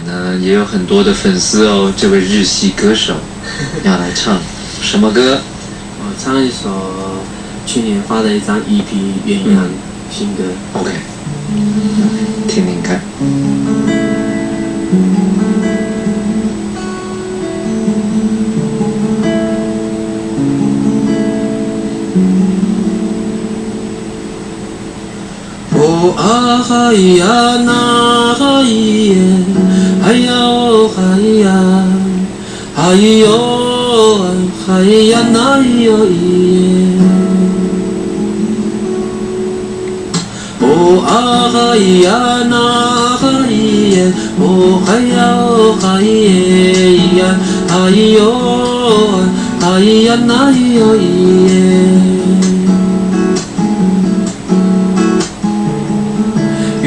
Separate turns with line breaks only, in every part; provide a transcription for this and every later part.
呢也有很多的粉丝哦。这位日系歌手要来唱什么歌？
我唱一首去年发的一张 EP《鸳鸯》新歌。
OK， 听听看。
哦啊嗨呀那嗨耶，嗨呀哦嗨呀，嗨哟嗨呀那哟耶。哦啊嗨呀那嗨耶，哦嗨呀哦嗨耶呀，嗨哟嗨呀那哟耶。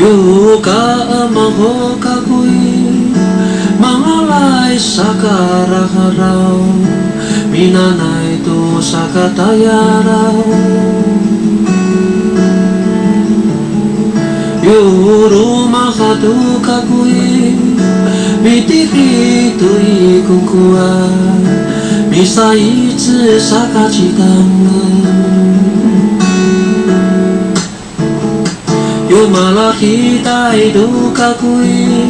Yo ka maho ka kui mangalai sakaraharaw minanay to sakatayaraw Yo rumah tu ka kui mitiri tu ikungkua bisa ichi sakachitanga Yo malah kita hidup kakui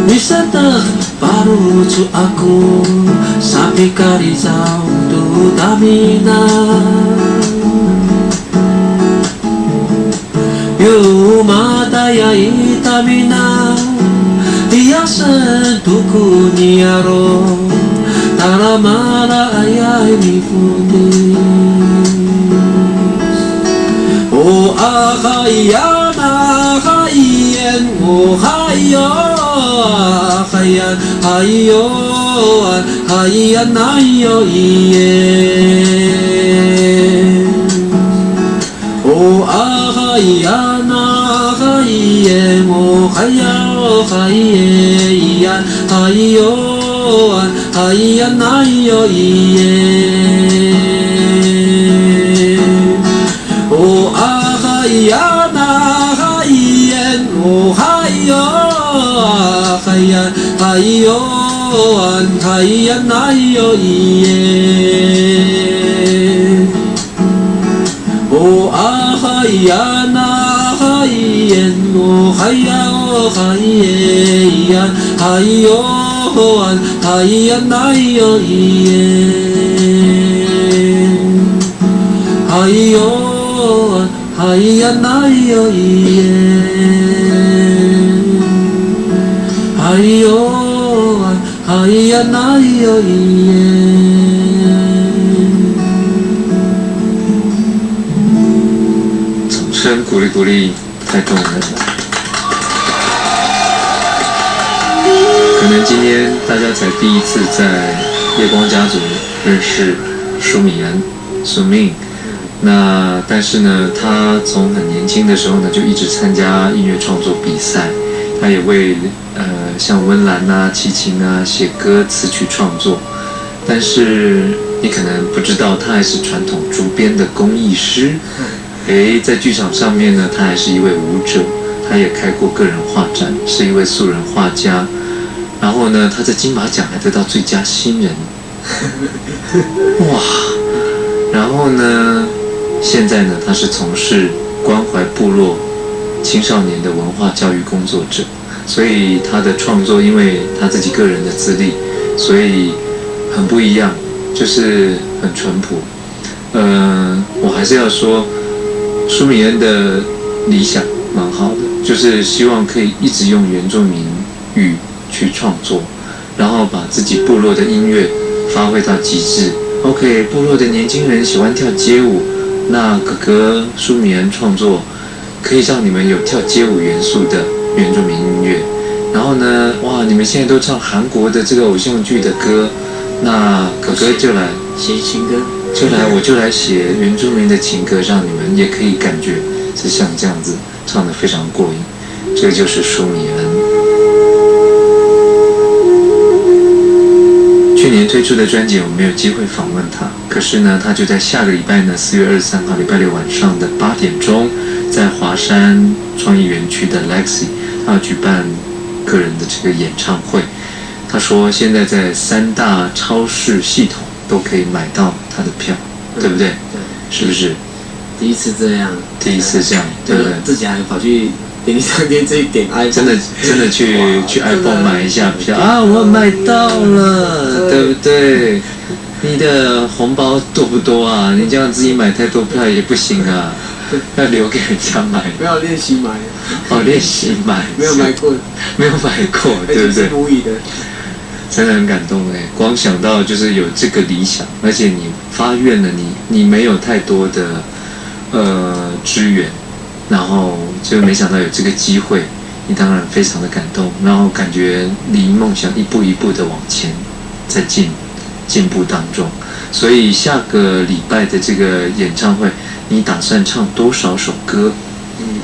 bisa terparucu aku sampai karizau tu tamina Yo mata ya itamina dia sentuhku niaro taramara ayah mifuti Oh ahaya Oh hayo, hayan, hayo, hayan, hayo, iye. Oh hayan, hayen, oh hayo, hayan, hayo, hayan, hayo, iye. Oh hayan, Oh hayo, hayan, hayo, hayan, hayo, iye. Oh hayan, hayen, oh hayo, hayan, hayo, hayan, hayo, iye. Hayo, hayan, hayo, iye. Hayo, hayan, hayo, iye。
掌声鼓励鼓励，太动人了。可能今天大家才第一次在夜光家族认识舒米恩、苏命。那但是呢，他从很年轻的时候呢，就一直参加音乐创作比赛。他也为像温岚啊、齐秦啊写歌词曲创作。但是你可能不知道，他还是传统竹编的工艺师。在剧场上面呢，他还是一位舞者，他也开过个人画展，是一位素人画家。然后呢，他在金马奖还得到最佳新人。哇！然后呢，现在呢，他是从事关怀部落青少年的文化教育工作者。所以他的创作，因为他自己个人的资历，所以很不一样，就是很淳朴。我还是要说，舒米恩的理想蛮好的，就是希望可以一直用原住民语去创作，然后把自己部落的音乐发挥到极致。OK， 部落的年轻人喜欢跳街舞，那哥哥舒米恩创作可以让你们有跳街舞元素的原住民音乐。然后呢，哇，你们现在都唱韩国的这个偶像剧的歌，那哥哥就来
写情歌，
我就来写原住民的情歌，让你们也可以感觉是像这样子唱得非常过瘾。这个就是舒米恩。去年推出的专辑我没有机会访问他，可是呢，他就在下个礼拜呢，4月23号礼拜六晚上的8点钟，在华山创意园区的 Lexi， 他要举办个人的这个演唱会。他说现在在3大超市系统都可以买到他的票，对不对？
对，
是不是？
第一次这样，
第一次这样，对不对？
自己还跑去便利商店这一点 iPhone，
真的去 iPhone 买一下票啊！我买到了，对不对？你的红包多不多啊？你这样自己买太多票也不行啊，要留给人家买。
没有练习买，
练习买，
没有买过，
对不对？
是无语的，
真的很感动哎！光想到就是有这个理想，而且你发愿了你没有太多的资源，然后就没想到有这个机会，你当然非常的感动，然后感觉离梦想一步一步的往前在进步当中。所以下个礼拜的这个演唱会，你打算唱多少首歌？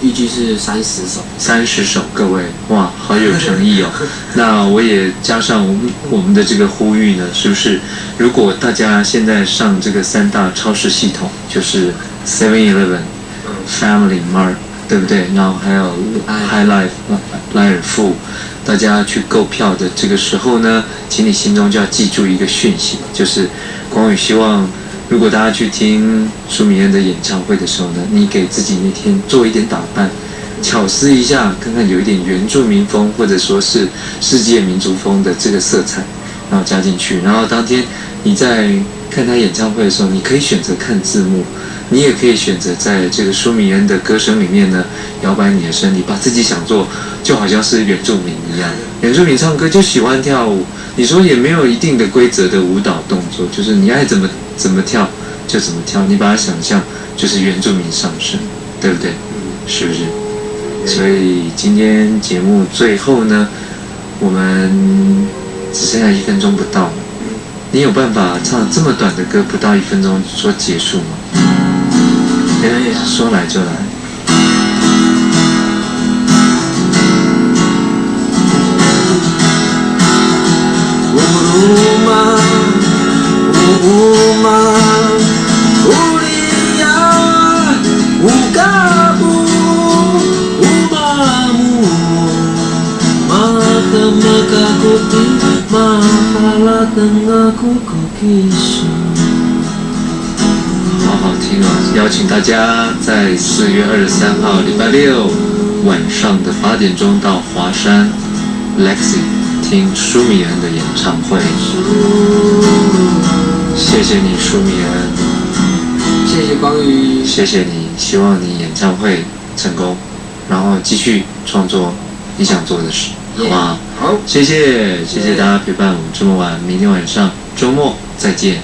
预计是30首。
30首，各位，哇，好有诚意哦！那我也加上我们的这个呼吁呢，是不是？如果大家现在上这个3大超市系统，就是 7-Eleven、Family Mart， 对不对？然后还有 High Life、莱尔富，大家去购票的这个时候呢，请你心中就要记住一个讯息，就是光宇希望，如果大家去听舒米恩的演唱会的时候呢，你给自己那天做一点打扮，巧思一下，看看有一点原住民风或者说是世界民族风的这个色彩，然后加进去。然后当天你在看他演唱会的时候，你可以选择看字幕，你也可以选择在这个舒米恩的歌声里面呢，摇摆你的身体，把自己想做就好像是原住民一样。原住民唱歌就喜欢跳舞，你说也没有一定的规则的舞蹈动作，就是你爱怎么跳就怎么跳，你把它想象就是原住民上身，对不对？是不是？所以今天节目最后呢，我们只剩下1分钟不到，你有办法唱这么短的歌不到1分钟说结束吗？
可以啊，
说来就来。好好听哦！邀请大家在4月23号礼拜六晚上的8点钟到华山 Lexi 听舒米恩的演唱会。谢谢你，舒米恩。
谢谢光宇。
谢谢你，希望你演唱会成功，然后继续创作你想做的事，好不好？
好，
谢谢大家陪伴我们这么晚，明天晚上周末再见。